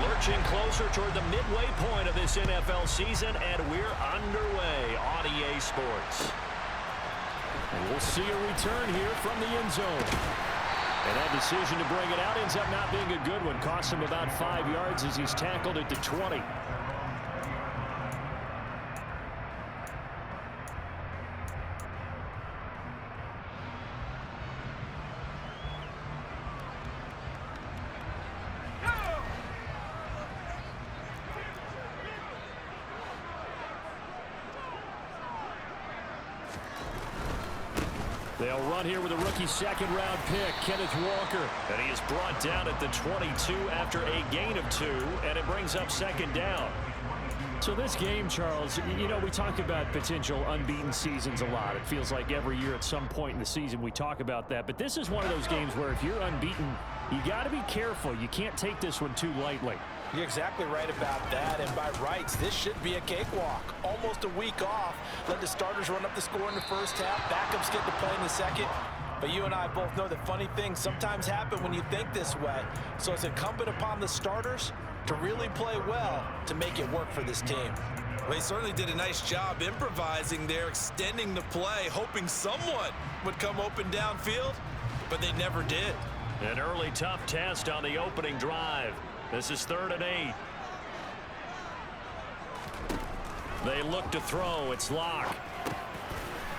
Lurching closer toward the midway point of this NFL season, and we're underway on EA Sports. And we'll see a return here from the end zone. And that decision to bring it out ends up not being a good one. Costs him about 5 yards as he's tackled at the 20. They'll run here with a rookie second-round pick, Kenneth Walker. And he is brought down at the 22 after a gain of 2, and it brings up second down. So this game, Charles, you know, we talk about potential unbeaten seasons a lot. It feels like every year at some point in the season we talk about that. But this is one of those games where if you're unbeaten, you got to be careful. You can't take this one too lightly. You're exactly right about that, and by rights, this should be a cakewalk. Almost a week off. Let the starters run up the score in the first half. Backups get to play in the second. But you and I both know that funny things sometimes happen when you think this way. So it's incumbent upon the starters to really play well to make it work for this team. Well, he certainly did a nice job improvising there, extending the play, hoping someone would come open downfield, but they never did. An early tough test on the opening drive. This is 3rd and 8. They look to throw. It's Locke.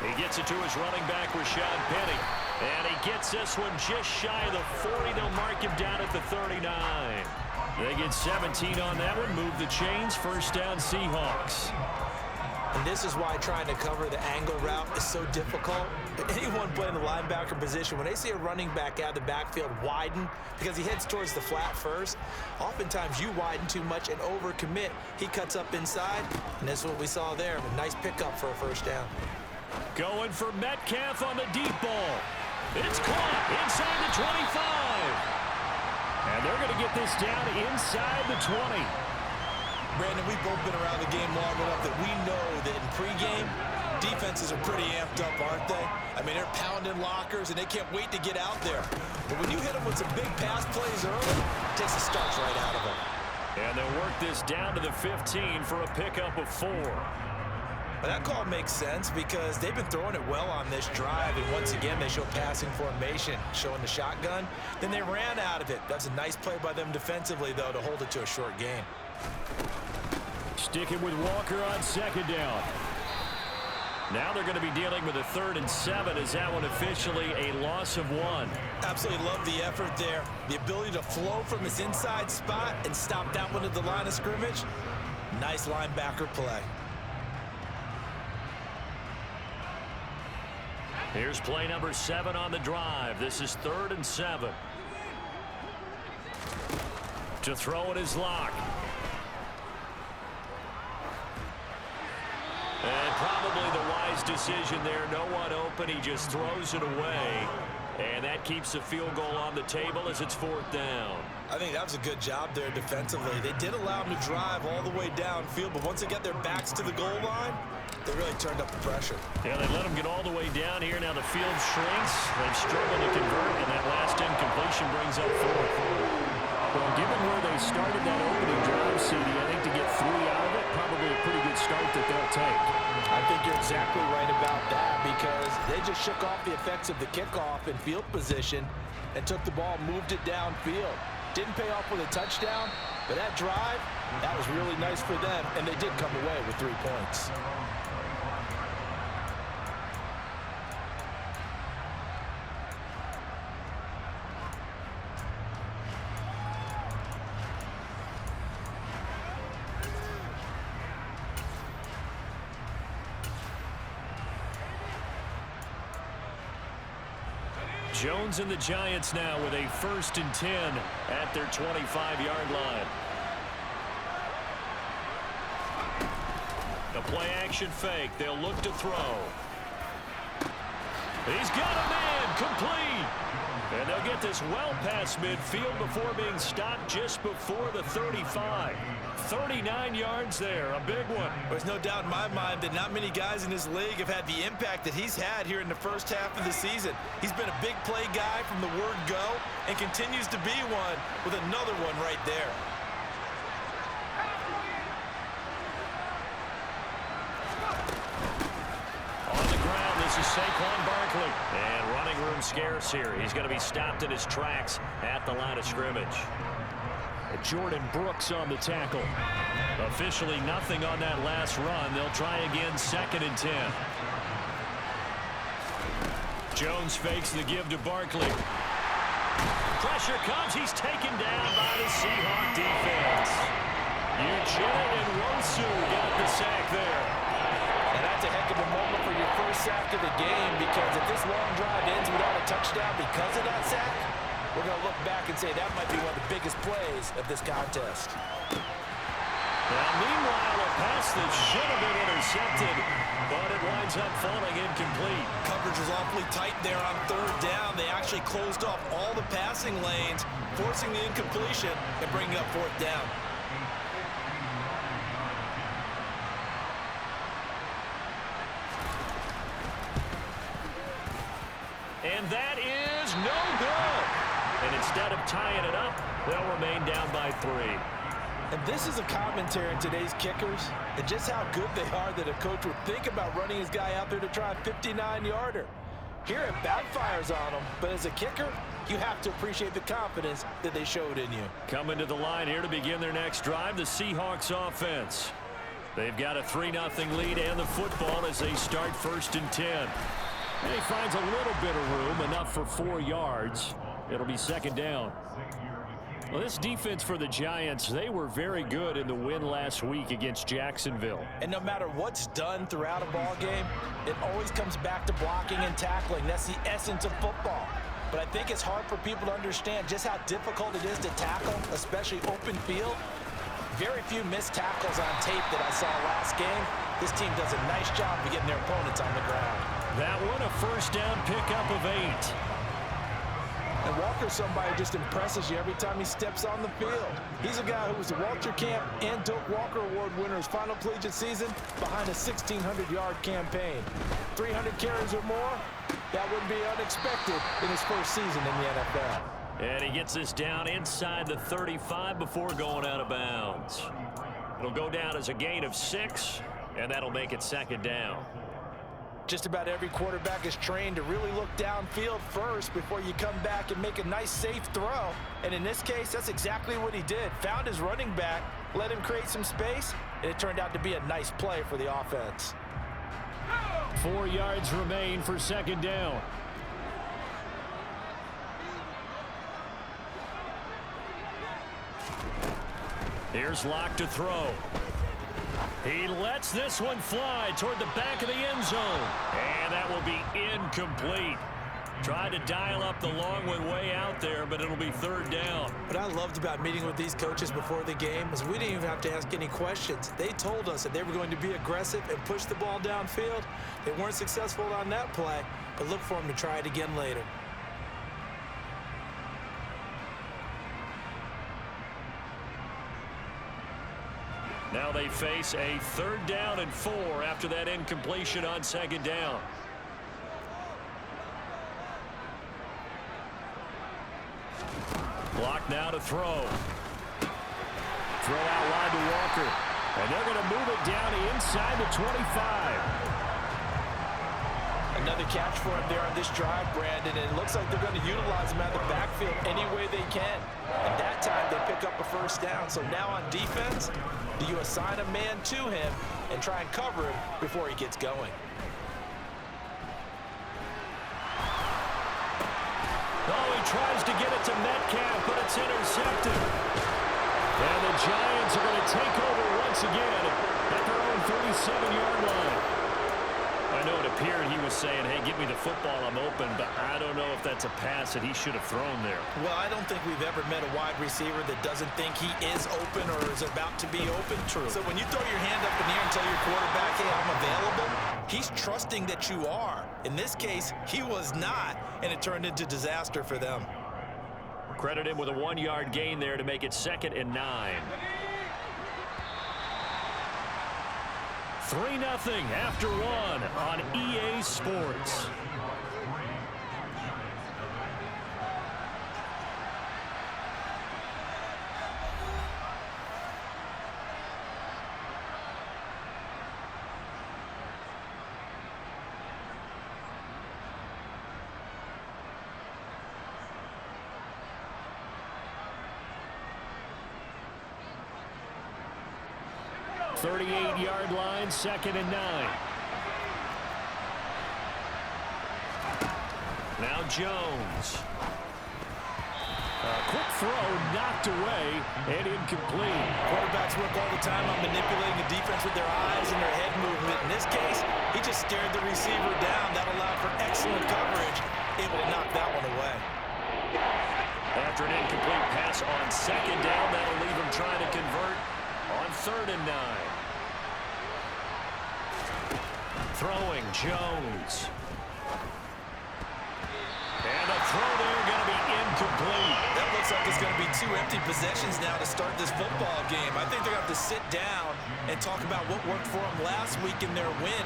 He gets it to his running back, Rashad Penny. And he gets this one just shy of the 40. They'll mark him down at the 39. They get 17 on that one. Move the chains. First down, Seahawks. And this is why trying to cover the angle route is so difficult. Anyone playing the linebacker position, when they see a running back out of the backfield widen because he heads towards the flat first, oftentimes you widen too much and overcommit. He cuts up inside, and that's what we saw there. A nice pickup for a first down. Going for Metcalf on the deep ball. It's caught inside the 25. And they're going to get this down inside the 20. Brandon, we've both been around the game long enough that we know that in pregame, defenses are pretty amped up, aren't they? I mean, they're pounding lockers, and they can't wait to get out there. But when you hit them with some big pass plays early, it takes the starch right out of them. And they'll work this down to the 15 for a pickup of 4. But that call makes sense because they've been throwing it well on this drive, and once again, they show passing formation, showing the shotgun. Then they ran out of it. That's a nice play by them defensively, though, to hold it to a short gain. Sticking with Walker on second down. Now they're going to be dealing with a 3rd and 7. Is that one officially a loss of 1? Absolutely love the effort there. The ability to flow from this inside spot and stop that one at the line of scrimmage. Nice linebacker play. Here's play number 7 on the drive. This is 3rd and 7. To throw it is Locke. And probably the wise decision there. No one open. He just throws it away. And that keeps the field goal on the table as it's 4th down. I think that was a good job there defensively. They did allow them to drive all the way downfield, but once they got their backs to the goal line, they really turned up the pressure. Yeah, they let them get all the way down here. Now the field shrinks. They've struggled to convert, and that last incompletion brings up 4th. Well, given where they started that opening drive, CD, I think to get 3 out of it, probably a pretty good start that they'll take. I think you're exactly right about that because they just shook off the effects of the kickoff in field position and took the ball, moved it downfield. Didn't pay off with a touchdown, but that drive, that was really nice for them, and they did come away with 3 points. Jones and the Giants now with a 1st and 10 at their 25-yard line. The play-action fake. They'll look to throw. He's got a man. Complete. And they'll get this well past midfield before being stopped just before the 35. 39 yards there, a big one. There's no doubt in my mind that not many guys in this league have had the impact that he's had here in the first half of the season. He's been a big play guy from the word go and continues to be one with another one right there. Saquon Barkley. And running room scarce here. He's going to be stopped in his tracks at the line of scrimmage. Jordan Brooks on the tackle. Officially nothing on that last run. They'll try again, 2nd and 10. Jones fakes the give to Barkley. Pressure comes. He's taken down by the Seahawks defense. Uchenna and Rosu got the sack there. And that's a heck of a moment for your first sack of the game, because if this long drive ends without a touchdown because of that sack, we're going to look back and say that might be one of the biggest plays of this contest. Now, meanwhile, a pass that should have been intercepted, but it winds up falling incomplete. Coverage was awfully tight there on 3rd down. They actually closed off all the passing lanes, forcing the incompletion and bringing up 4th down. And that is no good. And instead of tying it up, they'll remain down by 3. And this is a commentary on today's kickers and just how good they are that a coach would think about running his guy out there to try a 59-yarder. Here it backfires on him, but as a kicker, you have to appreciate the confidence that they showed in you. Coming to the line here to begin their next drive, the Seahawks offense. They've got a 3-0 lead and the football as they start 1st and 10. And he finds a little bit of room, enough for 4 yards. It'll be 2nd down. Well, this defense for the Giants, they were very good in the win last week against Jacksonville. And no matter what's done throughout a ball game, it always comes back to blocking and tackling. That's the essence of football. But I think it's hard for people to understand just how difficult it is to tackle, especially open field. Very few missed tackles on tape that I saw last game. This team does a nice job of getting their opponents on the ground. That one, a 1st down pickup of 8. And Walker's somebody who just impresses you every time he steps on the field. He's a guy who was the Walter Camp and Doak Walker Award winner his final collegiate season behind a 1,600-yard campaign. 300 carries or more, that wouldn't be unexpected in his first season in the NFL. And he gets this down inside the 35 before going out of bounds. It'll go down as a gain of 6, and that'll make it 2nd down. Just about every quarterback is trained to really look downfield first before you come back and make a nice, safe throw. And in this case, that's exactly what he did. Found his running back, let him create some space, and it turned out to be a nice play for the offense. 4 yards remain for 2nd down. Here's Locke to throw. He lets this one fly toward the back of the end zone. And that will be incomplete. Tried to dial up the long one way out there, but it'll be 3rd down. What I loved about meeting with these coaches before the game is we didn't even have to ask any questions. They told us that they were going to be aggressive and push the ball downfield. They weren't successful on that play, but look for them to try it again later. Now they face a 3rd down and 4 after that incompletion on 2nd down. Block now to throw. Throw out wide to Walker. And they're going to move it down to inside the 25. Another catch for him there on this drive, Brandon, and it looks like they're going to utilize him out of the backfield any way they can. And that time they pick up a 1st down. So now on defense, do you assign a man to him and try and cover him before he gets going? Oh, he tries to get it to Metcalf, but it's intercepted. And the Giants are going to take over once again at their own 37-yard line. I know it appeared he was saying, hey, give me the football, I'm open, but I don't know if that's a pass that he should have thrown there. Well, I don't think we've ever met a wide receiver that doesn't think he is open or is about to be open. True. So when you throw your hand up in the air and tell your quarterback, hey, I'm available, he's trusting that you are. In this case, he was not, and it turned into disaster for them. Credit him with a 1-yard gain there to make it 2nd and 9. 3-0 after 1 on EA Sports. 38-yard line, 2nd and 9. Now Jones. Quick throw, knocked away, and incomplete. Quarterbacks work all the time on manipulating the defense with their eyes and their head movement. In this case, he just stared the receiver down. That allowed for excellent coverage, able to knock that one away. After an incomplete pass on 2nd down, that'll leave him trying to convert on 3rd and 9. Throwing, Jones. And the throw there going to be incomplete. That looks like it's going to be 2 empty possessions now to start this football game. I think they're going to have to sit down and talk about what worked for them last week in their win.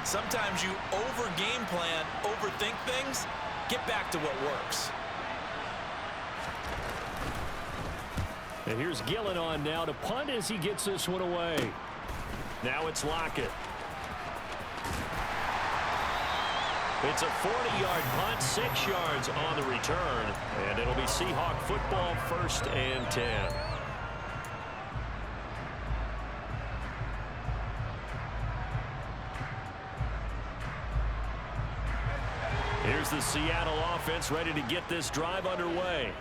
Sometimes you over-game plan, overthink things, get back to what works. And here's Gillen on now to punt as he gets this one away. Now it's Lockett. It's a 40-yard punt, 6 yards on the return, and it'll be Seahawk football, 1st and 10. Here's the Seattle offense ready to get this drive underway.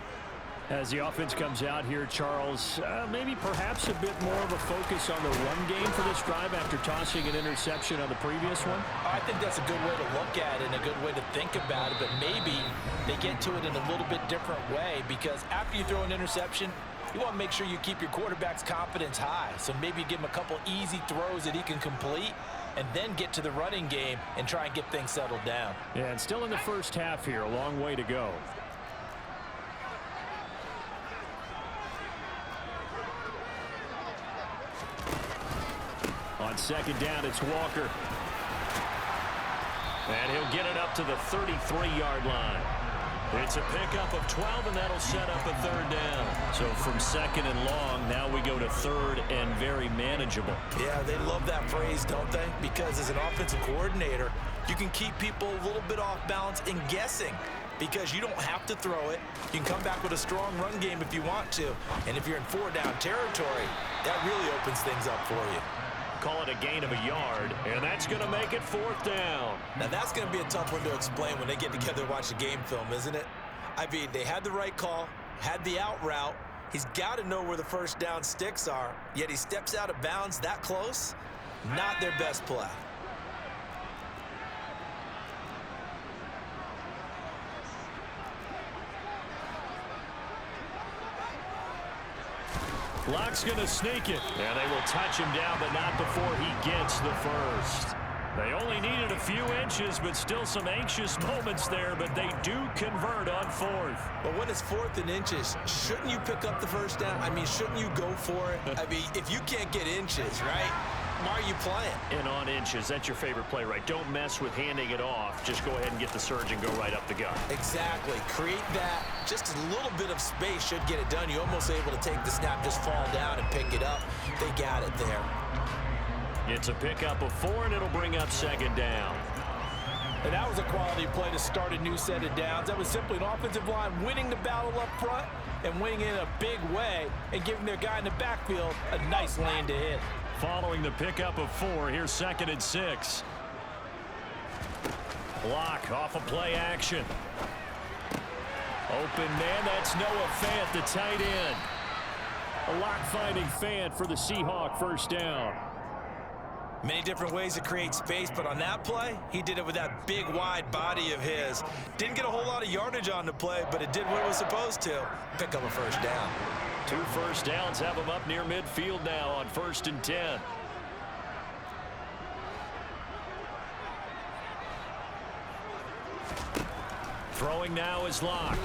As the offense comes out here, Charles, maybe perhaps a bit more of a focus on the run game for this drive after tossing an interception on the previous one? I think that's a good way to look at it and a good way to think about it, but maybe they get to it in a little bit different way, because after you throw an interception, you want to make sure you keep your quarterback's confidence high. So maybe give him a couple easy throws that he can complete and then get to the running game and try and get things settled down. Yeah, and still in the first half here, a long way to go. On 2nd down, it's Walker. And he'll get it up to the 33-yard line. It's a pickup of 12, and that'll set up a 3rd down. So from 2nd and long, now we go to 3rd and very manageable. Yeah, they love that phrase, don't they? Because as an offensive coordinator, you can keep people a little bit off balance and guessing, because you don't have to throw it. You can come back with a strong run game if you want to. And if you're in 4-down territory, that really opens things up for you. Call it a gain of a yard, and that's going to make it 4th down. Now, that's going to be a tough one to explain when they get together and watch the game film, isn't it? I mean, they had the right call, had the out route. He's got to know where the 1st down sticks are, yet he steps out of bounds that close. Not their best play. Lock's going to sneak it. And they will touch him down, but not before he gets the 1st. They only needed a few inches, but still some anxious moments there, but they do convert on 4th. But when it's 4th and inches, shouldn't you pick up the 1st down? I mean, shouldn't you go for it? I mean, if you can't get inches, right, why are you playing? And on inches, that's your favorite play, right? Don't mess with handing it off. Just go ahead and get the surge and go right up the gut. Exactly. Create that. Just a little bit of space should get it done. You're almost able to take the snap, just fall down and pick it up. They got it there. It's a pickup of 4, and it'll bring up 2nd down. And that was a quality play to start a new set of downs. That was simply an offensive line winning the battle up front and winning in a big way and giving their guy in the backfield a nice lane to hit. Following the pickup of 4, here's 2nd and 6. Block off of play action. Open man, that's Noah Fant, the tight end. A lock-finding Fant for the Seahawk 1st down. Many different ways to create space, but on that play, he did it with that big, wide body of his. Didn't get a whole lot of yardage on the play, but it did what it was supposed to. Pick up a 1st down. 2 first downs have him up near midfield now on 1st and 10. Throwing now is Locke.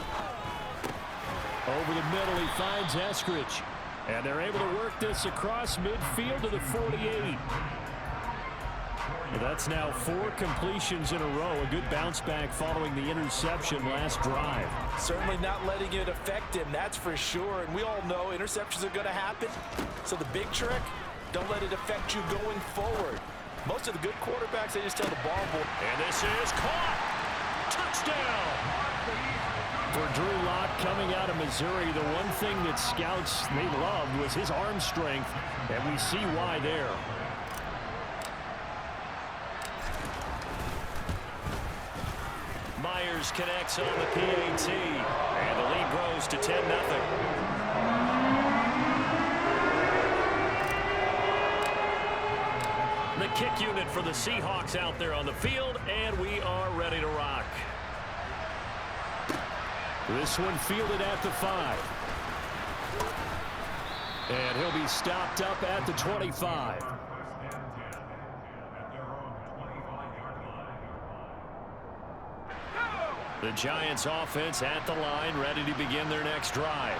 Over the middle, he finds Eskridge. And they're able to work this across midfield to the 48. That's now 4 completions in a row. A good bounce back following the interception last drive. Certainly not letting it affect him, that's for sure. And we all know interceptions are going to happen. So the big trick, don't let it affect you going forward. Most of the good quarterbacks, they just tell the ball boy. And this is caught. Touchdown. For Drew Lock coming out of Missouri, the one thing that scouts they loved was his arm strength, and we see why there. Myers connects on the PAT, and the lead grows to 10-0. The kick unit for the Seahawks out there on the field, and we are ready to rock. This one fielded at the 5. And he'll be stopped up at the 25. The Giants offense at the line, ready to begin their next drive.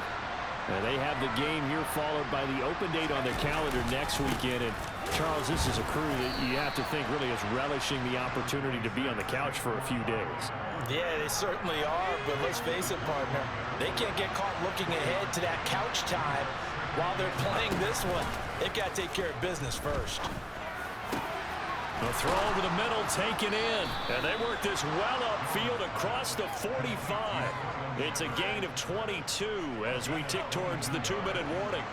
And they have the game here followed by the open date on their calendar next weekend. And Charles, this is a crew that you have to think really is relishing the opportunity to be on the couch for a few days. Yeah, they certainly are, but let's face it, partner. They can't get caught looking ahead to that couch time while they're playing this one. They've got to take care of business first. The throw over the middle taken in. And they work this well upfield across the 45. It's a gain of 22 as we tick towards the 2-minute warning.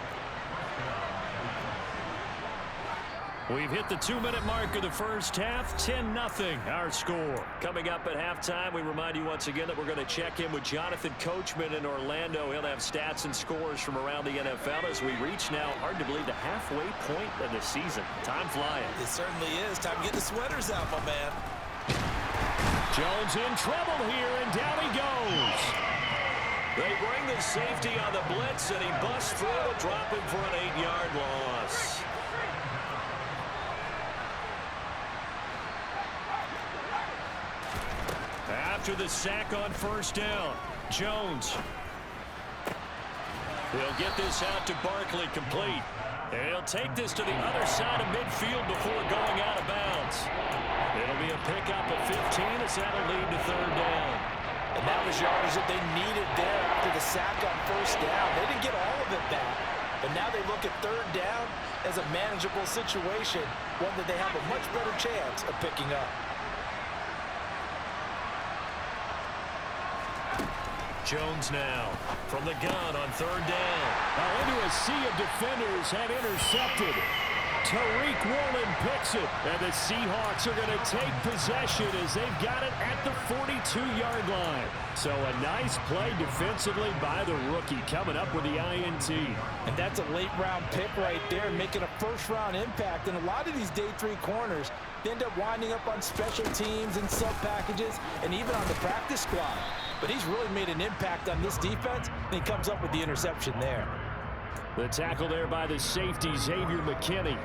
We've hit the 2-minute mark of the first half. 10-0 our score. Coming up at halftime, we remind you once again that we're going to check in with Jonathan Coachman in Orlando. He'll have stats and scores from around the NFL as we reach now, hard to believe, the halfway point of the season. Time flying. It certainly is. Time to get the sweaters out, my man. Jones in trouble here, and down he goes. They bring the safety on the blitz, and he busts through to drop him for an 8-yard loss. After the sack on first down, Jones. He'll get this out to Barkley, complete. And he'll take this to the other side of midfield before going out of bounds. It'll be a pickup of 15 as that'll lead to third down. And that was yardage that they needed there after the sack on first down. They didn't get all of it back, but now they look at third down as a manageable situation, one that they have a much better chance of picking up. Jones now from the gun on third down. Into a sea of defenders and intercepted. Tariq Woolen picks it, and the Seahawks are going to take possession as they've got it at the 42-yard line. So a nice play defensively by the rookie coming up with the INT. And that's a late-round pick right there, making a first-round impact. And a lot of these day 3 corners, they end up winding up on special teams and sub-packages and even on the practice squad. But he's really made an impact on this defense, and he comes up with the interception there. The tackle there by the safety, Xavier McKinney.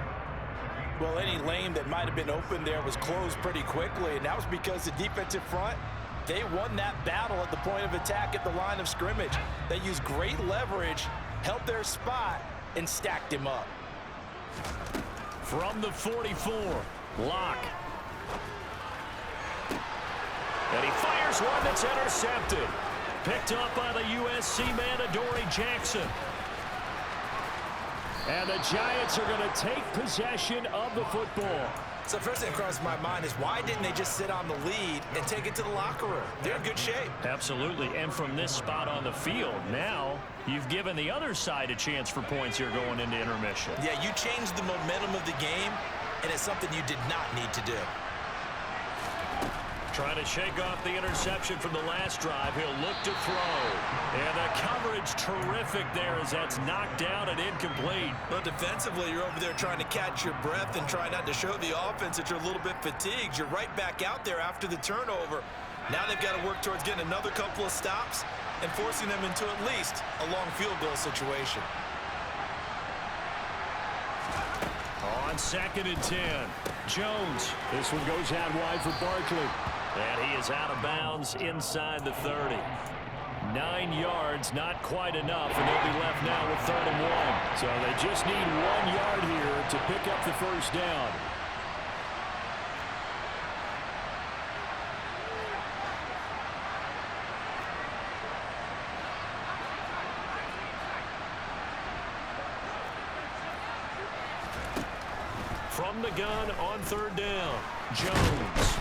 Well, any lane that might have been open there was closed pretty quickly, and that was because the defensive front, they won that battle at the point of attack at the line of scrimmage. They used great leverage, held their spot, and stacked him up. From the 44, Lock. And he fires one that's intercepted. Picked up by the USC man, Adoree Jackson. And the Giants are going to take possession of the football. So first thing that crosses my mind is why didn't they just sit on the lead and take it to the locker room? They're in good shape. Absolutely. And from this spot on the field, now you've given the other side a chance for points here going into intermission. Yeah, you changed the momentum of the game, and it's something you did not need to do. Trying to shake off the interception from the last drive. He'll look to throw. And the coverage terrific there as that's knocked down and incomplete. Well, defensively, you're over there trying to catch your breath and try not to show the offense that you're a little bit fatigued. You're right back out there after the turnover. Now they've got to work towards getting another couple of stops and forcing them into at least a long field goal situation. On 2nd and 10, Jones. This one goes out wide for Barkley. And he is out of bounds inside the 30. 9 yards, not quite enough, and they'll be left now with 3rd and 1. So they just need 1 yard here to pick up the first down. From the gun on 3rd down, Jones.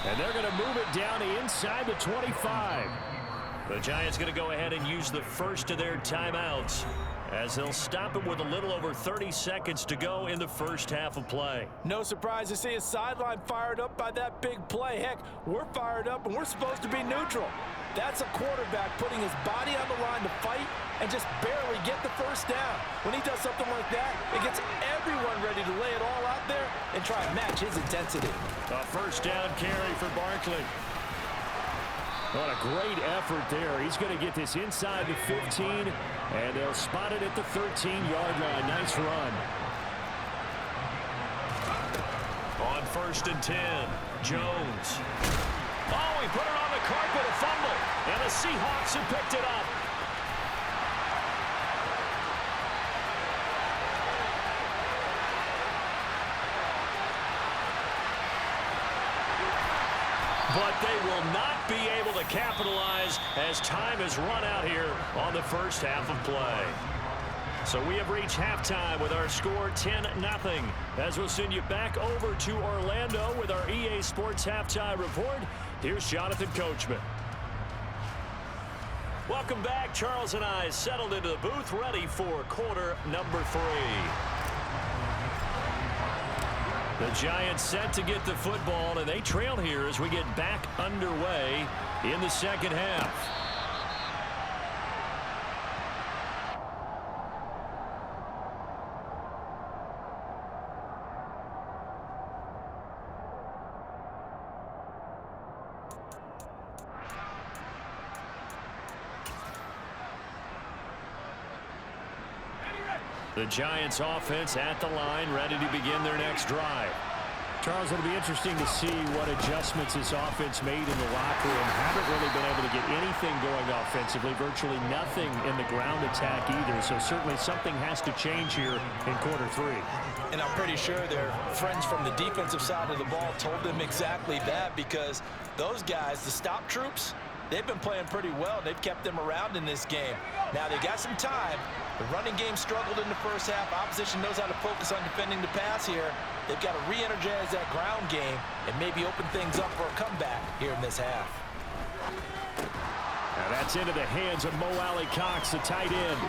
And they're going to move it down inside the 25. The Giants going to go ahead and use the first of their timeouts as they'll stop it with a little over 30 seconds to go in the first half of play. No surprise to see a sideline fired up by that big play. Heck, we're fired up and we're supposed to be neutral. That's a quarterback putting his body on the line to fight and just barely get the first down. When he does something like that, it gets everyone ready to lay it all out there and try and match his intensity. A first down carry for Barkley. What a great effort there. He's going to get this inside the 15, and they'll spot it at the 13-yard line. Nice run. On 1st and 10, Jones. Oh, he put it on the carpet, a fumble, and the Seahawks have picked it up. But they will not be able to capitalize as time has run out here on the first half of play. So we have reached halftime with our score 10-0. As we'll send you back over to Orlando with our EA Sports Halftime Report, here's Jonathan Coachman. Welcome back. Charles and I settled into the booth ready for quarter number 3. The Giants set to get the football, and they trail here as we get back underway in the second half. The Giants offense at the line, ready to begin their next drive. Charles, it'll be interesting to see what adjustments this offense made in the locker room. Haven't really been able to get anything going offensively, virtually nothing in the ground attack either. So certainly something has to change here in quarter 3. And I'm pretty sure their friends from the defensive side of the ball told them exactly that, because those guys, the stop troops, they've been playing pretty well. They've kept them around in this game. Now they got some time. The running game struggled in the first half. Opposition knows how to focus on defending the pass here. They've got to re-energize that ground game and maybe open things up for a comeback here in this half. Now that's into the hands of Mo Cox, the tight end.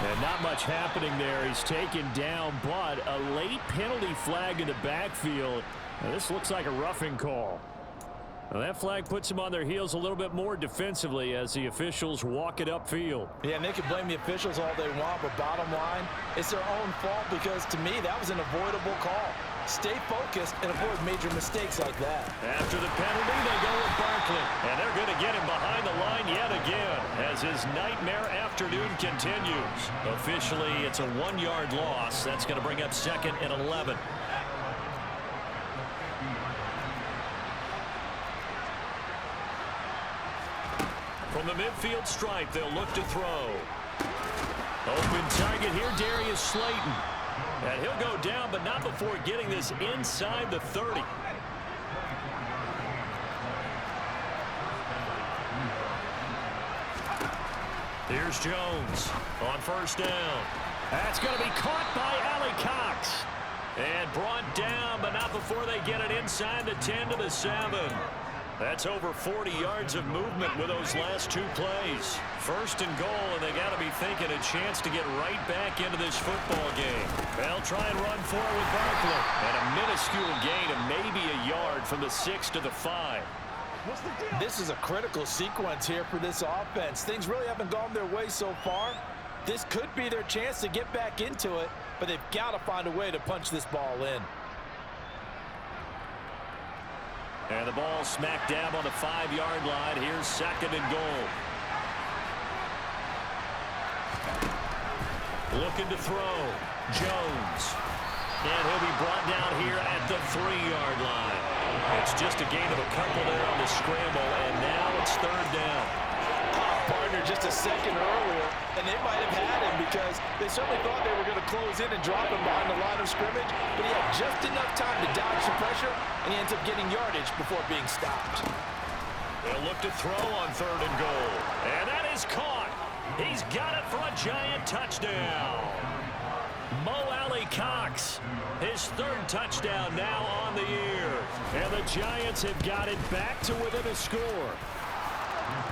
And not much happening there. He's taken down, but a late penalty flag in the backfield. Now this looks like a roughing call. Well, that flag puts them on their heels a little bit more defensively as the officials walk it upfield. Yeah, and they can blame the officials all they want, but bottom line, it's their own fault, because to me, that was an avoidable call. Stay focused and avoid major mistakes like that. After the penalty, they go with Barkley. And they're going to get him behind the line yet again as his nightmare afternoon continues. Officially, it's a 1-yard loss. That's going to bring up 2nd and 11. From the midfield stripe, they'll look to throw. Open target here, Darius Slayton. And he'll go down, but not before getting this inside the 30. Here's Jones on 1st down. That's going to be caught by Cox. And brought down, but not before they get it inside the 10 to the 7. That's over 40 yards of movement with those last 2 plays. 1st and goal, and they got to be thinking a chance to get right back into this football game. They'll try and run for it with Barkley. And a minuscule gain of maybe a yard from the 6 to the 5. This is a critical sequence here for this offense. Things really haven't gone their way so far. This could be their chance to get back into it, but they've got to find a way to punch this ball in. And the ball smack dab on the 5-yard line. Here's 2nd and goal. Looking to throw. Jones. And he'll be brought down here at the 3-yard line. It's just a gain of a couple there on the scramble, and now it's 3rd down. Partner just a second earlier, and they might have had him because they certainly thought they were going to close in and drop him behind the line of scrimmage, but he had just enough time to dodge the pressure, and he ends up getting yardage before being stopped. They'll look to throw on 3rd and goal, and that is caught. He's got it for a Giant touchdown. Mo Cox, his 3rd touchdown now on the year. And the Giants have got it back to within a score.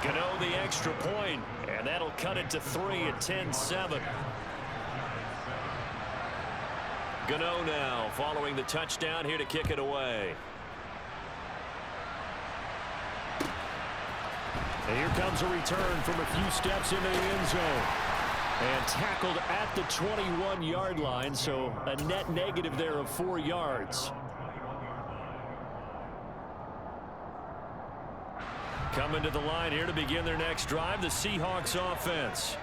Gano the extra point, and that'll cut it to 3 at 10-7. Gano now following the touchdown here to kick it away. And here comes a return from a few steps into the end zone. And tackled at the 21-yard line, so a net negative there of 4 yards. Coming to the line here to begin their next drive, the Seahawks offense.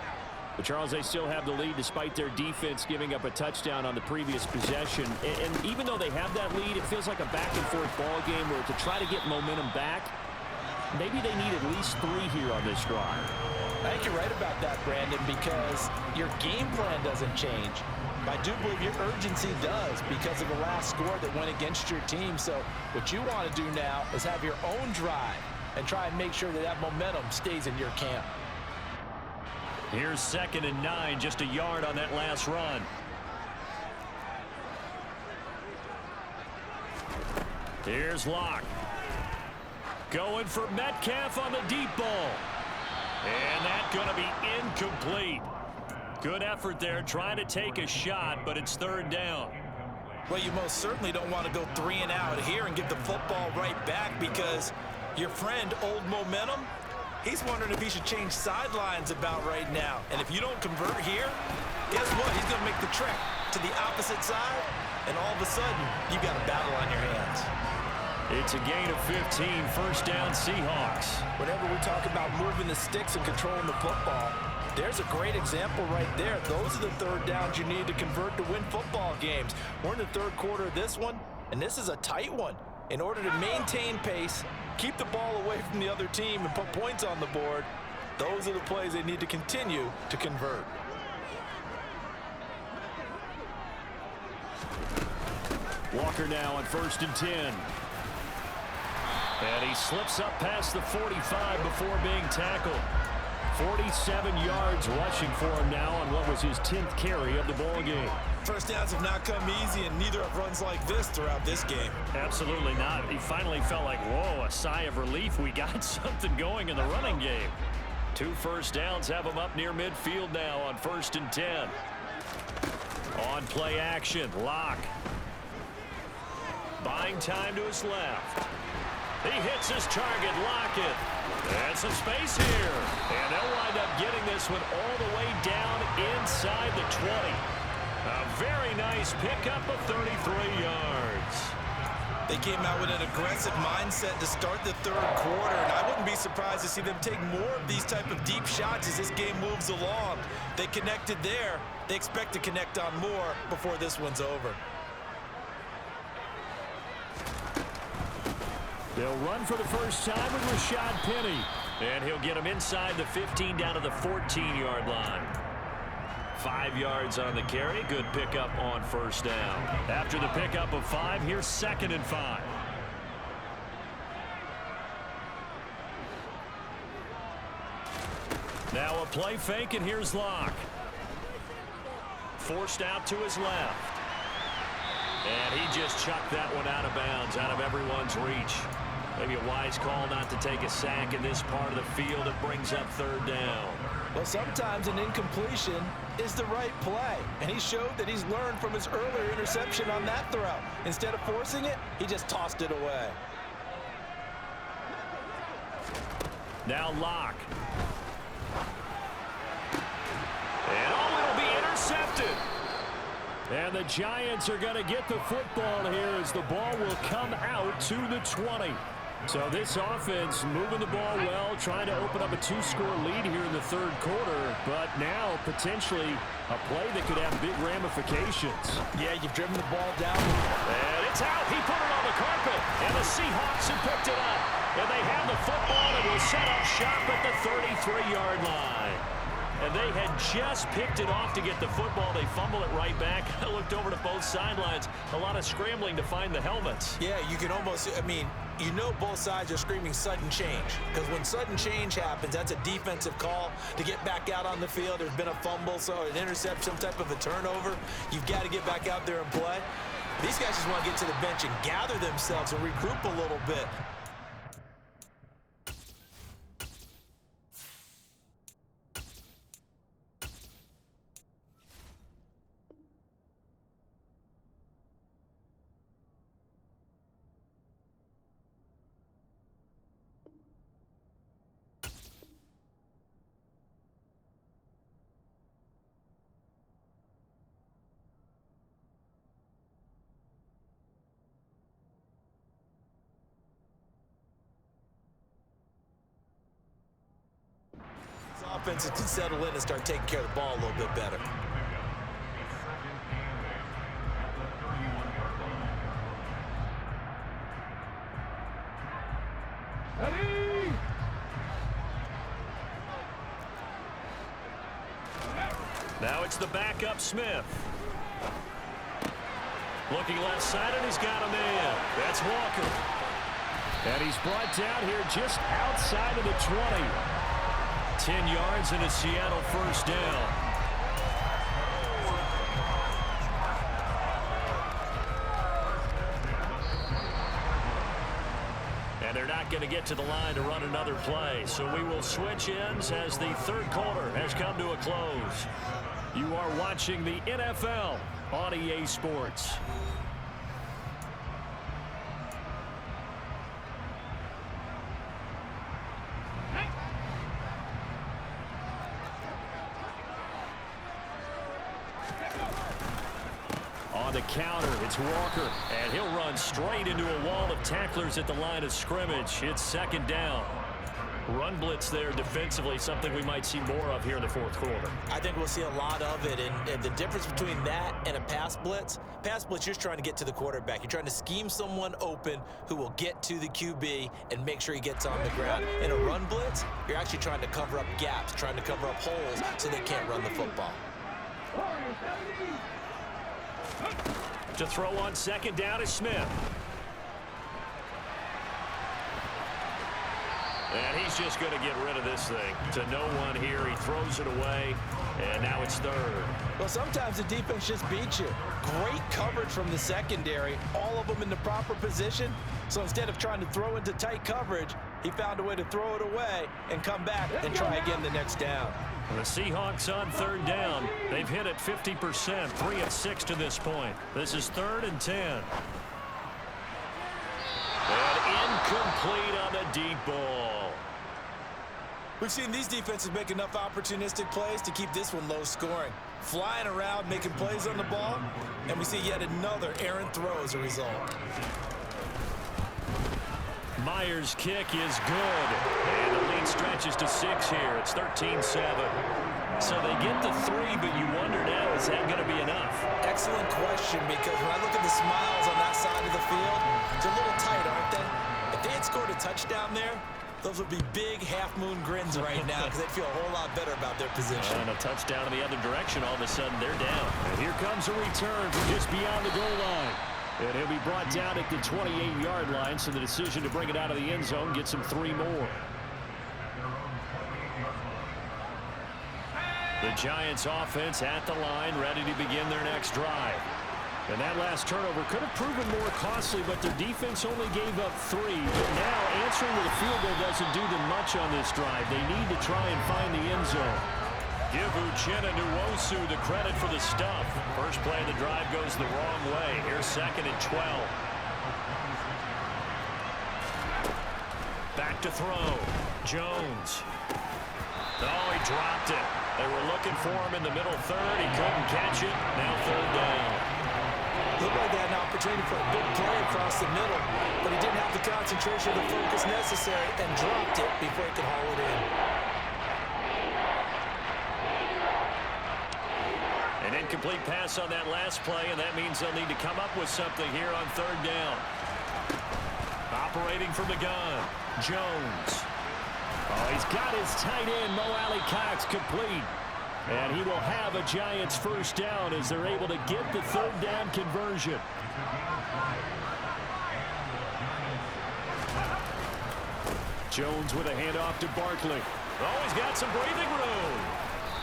But Charles, they still have the lead despite their defense giving up a touchdown on the previous possession. And even though they have that lead, it feels like a back-and-forth ball game where to try to get momentum back, maybe they need at least 3 here on this drive. I think you're right about that, Brandon, because your game plan doesn't change. I do believe your urgency does because of the last score that went against your team. So what you want to do now is have your own drive and try and make sure that that momentum stays in your camp. Here's 2nd and 9, just a yard on that last run. Here's Locke. Going for Metcalf on the deep ball. And that's going to be incomplete. Good effort there, trying to take a shot, but it's 3rd down. Well, you most certainly don't want to go 3 and out here and get the football right back because your friend, Old Momentum, he's wondering if he should change sidelines about right now. And if you don't convert here, guess what? He's going to make the trek to the opposite side, and all of a sudden, you've got a battle on your hands. It's a gain of 15, 1st down Seahawks. Whenever we talk about moving the sticks and controlling the football, there's a great example right there. Those are the 3rd downs you need to convert to win football games. We're in the 3rd quarter of this one, and this is a tight one. In order to maintain pace, keep the ball away from the other team, and put points on the board, those are the plays they need to continue to convert. Walker now on 1st and 10. And he slips up past the 45 before being tackled. 47 yards rushing for him now on what was his 10th carry of the ball game. First downs have not come easy, and neither have runs like this throughout this game. Absolutely not. He finally felt like, whoa, a sigh of relief. We got something going in the running game. 2 first downs have him up near midfield now on 1st and 10. On play action, Locke. Buying time to his left. He hits his target, Lockett. And some space here. And they'll wind up getting this one all the way down inside the 20. A very nice pickup of 33 yards. They came out with an aggressive mindset to start the 3rd quarter, and I wouldn't be surprised to see them take more of these type of deep shots as this game moves along. They connected there. They expect to connect on more before this one's over. They'll run for the first time with Rashad Penny. And he'll get him inside the 15 down to the 14-yard line. 5 yards on the carry. Good pickup on 1st down. After the pickup of 5, here's 2nd and 5. Now a play fake, and here's Locke. Forced out to his left. And he just chucked that one out of bounds, out of everyone's reach. Maybe a wise call not to take a sack in this part of the field. It brings up 3rd down. Well, sometimes an incompletion is the right play, and he showed that he's learned from his earlier interception on that throw. Instead of forcing it, he just tossed it away. Now Locke. And it'll be intercepted. And the Giants are going to get the football here as the ball will come out to the 20. So this offense moving the ball well, trying to open up a 2-score lead here in the 3rd quarter, but now potentially a play that could have big ramifications. Yeah, you've driven the ball down. And it's out. He put it on the carpet, and the Seahawks have picked it up. And they have the football and will set up shop at the 33-yard line. And they had just picked it off to get the football. They fumble it right back. I looked over to both sidelines. A lot of scrambling to find the helmets. Yeah, you can almost, you know both sides are screaming sudden change. Because when sudden change happens, that's a defensive call to get back out on the field. There's been a fumble, so an interception, some type of a turnover. You've got to get back out there and play. These guys just want to get to the bench and gather themselves and regroup a little bit. offenses can settle in and start taking care of the ball a little bit better. Now it's the backup Smith. Looking left side, and he's got a man. That's Walker. And he's brought down here just outside of the 20. 10 yards and a Seattle first down. And they're not going to get to the line to run another play. So we will switch ends as the third quarter has come to a close. You are watching the NFL on EA Sports. On the counter, it's Walker. And he'll run straight into a wall of tacklers at the line of scrimmage. It's second down. Run blitz there defensively, something we might see more of here in the fourth quarter. I think we'll see a lot of it, and the difference between that and a pass blitz, you're just trying to get to the quarterback. You're trying to scheme someone open who will get to the QB and make sure he gets on the ground. In a run blitz, you're actually trying to cover up gaps, trying to cover up holes so they can't run the football. To throw on second down is Smith. And he's just going to get rid of this thing. To no one here. He throws it away. And now it's third. Well, sometimes the defense just beats you. Great coverage from the secondary. All of them in the proper position. So instead of trying to throw into tight coverage, he found a way to throw it away and come back and try again the next down. The Seahawks on third down. They've hit it 50%, 3 of 6 to this point. This is 3rd and 10. And incomplete on the deep ball. We've seen these defenses make enough opportunistic plays to keep this one low scoring. Flying around, making plays on the ball, and we see yet another errant throw as a result. Myers' kick is good. And the lead stretches to 6 here. It's 13-7. So they get the 3, but you wonder now, is that going to be enough? Excellent question, because when I look at the smiles on that side of the field, they're a little tight, aren't they? If they had scored a touchdown there, those would be big half-moon grins right now because they'd feel a whole lot better about their position. And a touchdown in the other direction, all of a sudden they're down. And here comes a return from just beyond the goal line. And he'll be brought down at the 28-yard line, so the decision to bring it out of the end zone gets him 3 more. The Giants offense at the line, ready to begin their next drive. And that last turnover could have proven more costly, but their defense only gave up 3. But now answering with a field goal doesn't do them much on this drive. They need to try and find the end zone. Give Uchenna Nwosu the credit for the stuff. First play of the drive goes the wrong way. Here's 2nd and 12. Back to throw. Jones. Oh, he dropped it. They were looking for him in the middle third. He couldn't catch it. Now 3rd down. Looked like they had an opportunity for a big play across the middle, but he didn't have the concentration or the focus necessary and dropped it before he could haul it in. An incomplete pass on that last play, and that means they'll need to come up with something here on 3rd down. Operating from the gun, Jones. Oh, he's got his tight end, Mo Alley Cox, complete. And he will have a Giants first down as they're able to get the 3rd down conversion. Jones with a handoff to Barkley. Oh, he's got some breathing room.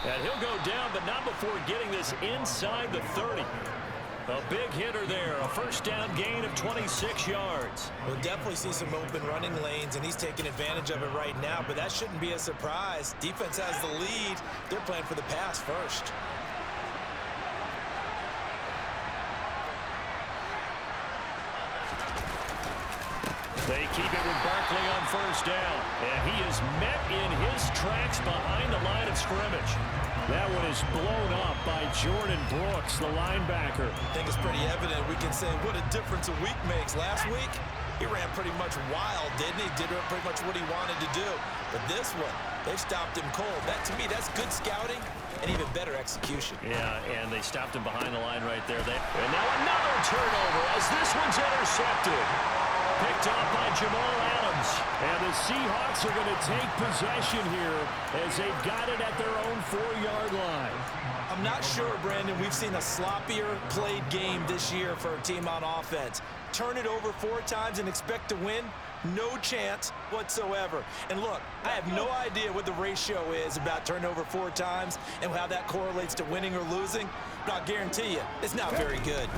And he'll go down, but not before getting this inside the 30. A big hitter there, a first down gain of 26 yards. We'll definitely see some open running lanes, and he's taking advantage of it right now, but that shouldn't be a surprise. Defense has the lead. They're playing for the pass first. They keep it with Barkley on first down, and he is met in his tracks behind the line of scrimmage. That one is blown up by Jordan Brooks, the linebacker. I think it's pretty evident. We can say what a difference a week makes. Last week, He ran pretty much wild, didn't he? Did pretty much what he wanted to do. But this one, they've stopped him cold. That, to me, that's good scouting and even better execution. Yeah, and they stopped him behind the line right there. And now another turnover as this one's intercepted. Picked off by Jamal Adams. And the Seahawks are going to take possession here as they've got it at their own 4-yard line. I'm not sure, Brandon, we've seen a sloppier played game this year for a team on offense. Turn it over 4 times and expect to win? No chance whatsoever. And look, I have no idea what the ratio is about turnover 4 times and how that correlates to winning or losing, but I'll guarantee you, it's not very good.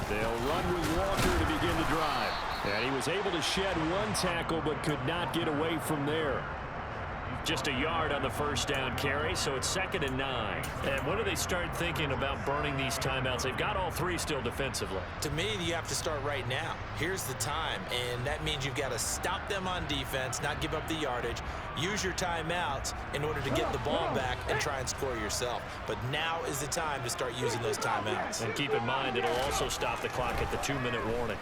They'll run with Walker to begin the drive. And he was able to shed 1 tackle but could not get away from there. Just a yard on the first down carry, so it's 2nd and 9. And when do they start thinking about burning these timeouts? They've got all 3 still defensively. To me, you have to start right now. Here's the time, and that means you've got to stop them on defense, not give up the yardage, use your timeouts in order to get the ball back and try and score yourself. But now is the time to start using those timeouts. And keep in mind, it'll also stop the clock at the 2-minute warning.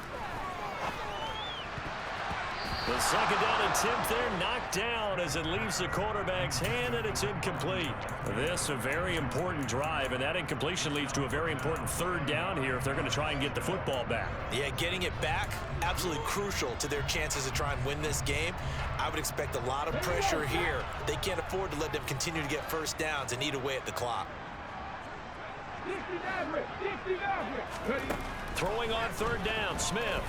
The 2nd down attempt there knocked down as it leaves the quarterback's hand, and it's incomplete. This a very important drive, and that incompletion leads to a very important 3rd down here if they're going to try and get the football back. Yeah, getting it back, absolutely crucial to their chances to try and win this game. I would expect a lot of pressure here. They can't afford to let them continue to get first downs and eat away at the clock. Throwing on 3rd down, Smith.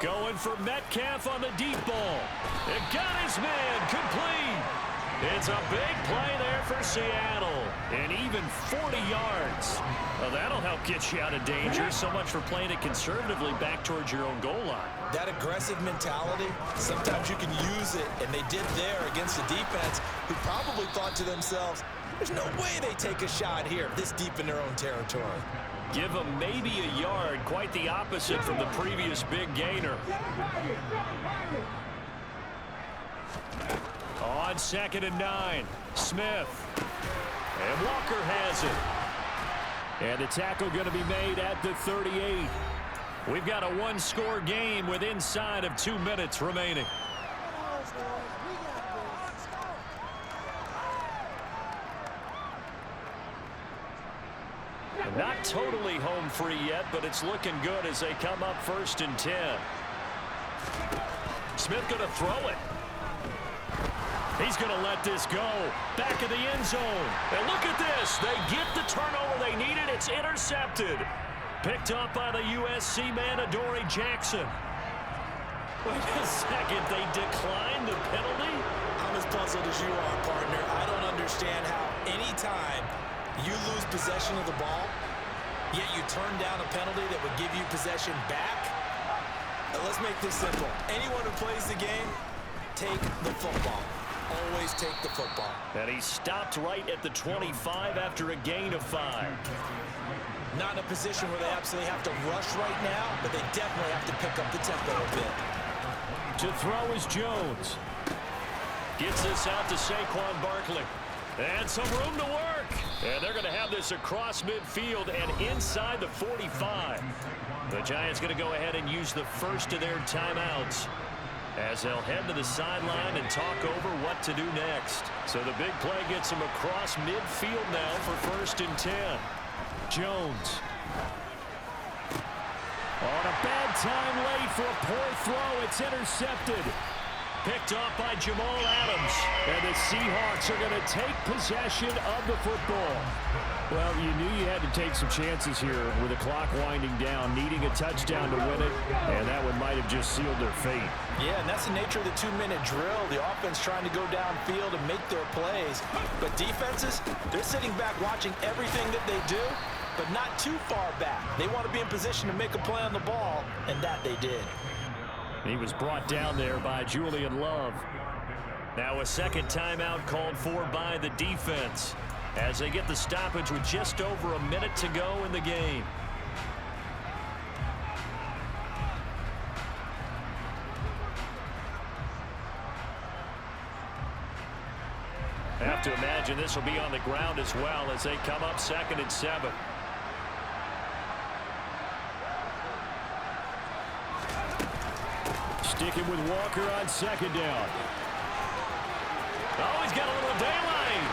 Going for Metcalf on the deep ball. It got his man complete. It's a big play there for Seattle. And even 40 yards. Well, that'll help get you out of danger. So much for playing it conservatively back towards your own goal line. That aggressive mentality, sometimes you can use it, and they did there against the defense who probably thought to themselves, there's no way they take a shot here this deep in their own territory. Give them maybe a yard, quite the opposite from the previous big gainer. On 2nd and 9, Smith. And Walker has it. And the tackle going to be made at the 38. We've got a 1-score game with inside of 2 minutes remaining. Not totally home free yet, but it's looking good as they come up 1st and 10. Smith going to throw it. He's going to let this go. Back of the end zone. And look at this. They get the turnover they needed. It's intercepted. Picked up by the USC man, Adoree Jackson. Wait a second. They declined the penalty? I'm as puzzled as you are, partner. I don't understand how any time you lose possession of the ball, yet you turn down a penalty that would give you possession back. Now let's make this simple. Anyone who plays the game, take the football. Always take the football. And he stopped right at the 25 after a gain of 5. Not in a position where they absolutely have to rush right now, but they definitely have to pick up the tempo a bit. To throw is Jones. Gets this out to Saquon Barkley. And some room to work. And they're going to have this across midfield and inside the 45. The Giants going to go ahead and use the first of their timeouts as they'll head to the sideline and talk over what to do next. So the big play gets them across midfield now for 1st and 10. Jones. On a bad time late for a poor throw. It's intercepted. Picked off by Jamal Adams. And the Seahawks are going to take possession of the football. Well, you knew you had to take some chances here with the clock winding down, needing a touchdown to win it, and that one might have just sealed their fate. Yeah, and that's the nature of the 2-minute drill. The offense trying to go downfield and make their plays. But defenses, they're sitting back watching everything that they do, but not too far back. They want to be in position to make a play on the ball, and that they did. He was brought down there by Julian Love. Now a 2nd timeout called for by the defense as they get the stoppage with just over a minute to go in the game. I have to imagine this will be on the ground as well as they come up 2nd and 7. Sticking with Walker on second down. Oh, he's got a little daylight.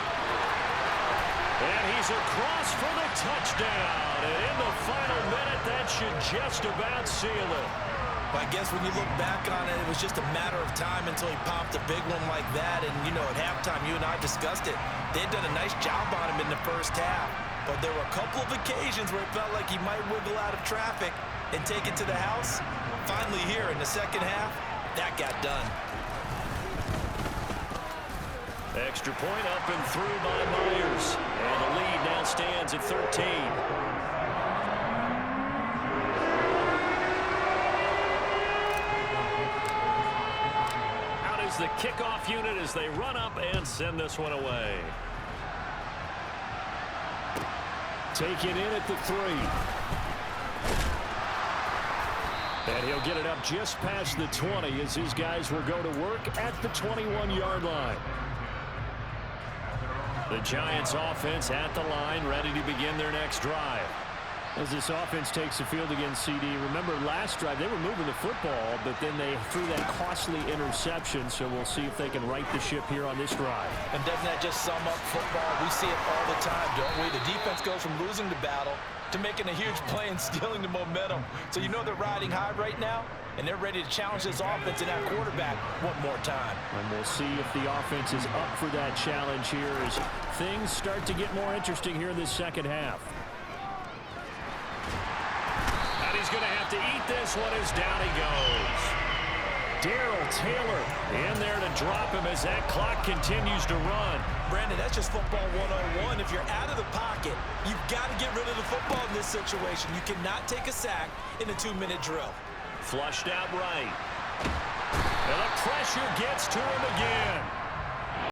And he's across for the touchdown. And in the final minute, that should just about seal it. I guess when you look back on it, it was just a matter of time until he popped a big one like that. And, you know, at halftime, you and I discussed it. They had done a nice job on him in the first half. But there were a couple of occasions where it felt like he might wiggle out of traffic and take it to the house. Finally here in the second half, that got done. Extra point up and through by Myers. And the lead now stands at 13. The kickoff unit as they run up and send this one away. Taken in at the 3. And he'll get it up just past the 20 as his guys will go to work at the 21-yard line. The Giants offense at the line, ready to begin their next drive. As this offense takes the field against CD, remember last drive they were moving the football, but then they threw that costly interception, so we'll see if they can right the ship here on this drive. And doesn't that just sum up football? We see it all the time, don't we? The defense goes from losing the battle to making a huge play and stealing the momentum. So you know they're riding high right now, and they're ready to challenge this offense and that quarterback one more time. And we'll see if the offense is up for that challenge here as things start to get more interesting here in this second half. He's going to have to eat this one as down he goes. Darrell Taylor in there to drop him as that clock continues to run. Brandon, that's just football 101. If you're out of the pocket, you've got to get rid of the football in this situation. You cannot take a sack in a 2-minute drill. Flushed out right. And the pressure gets to him again.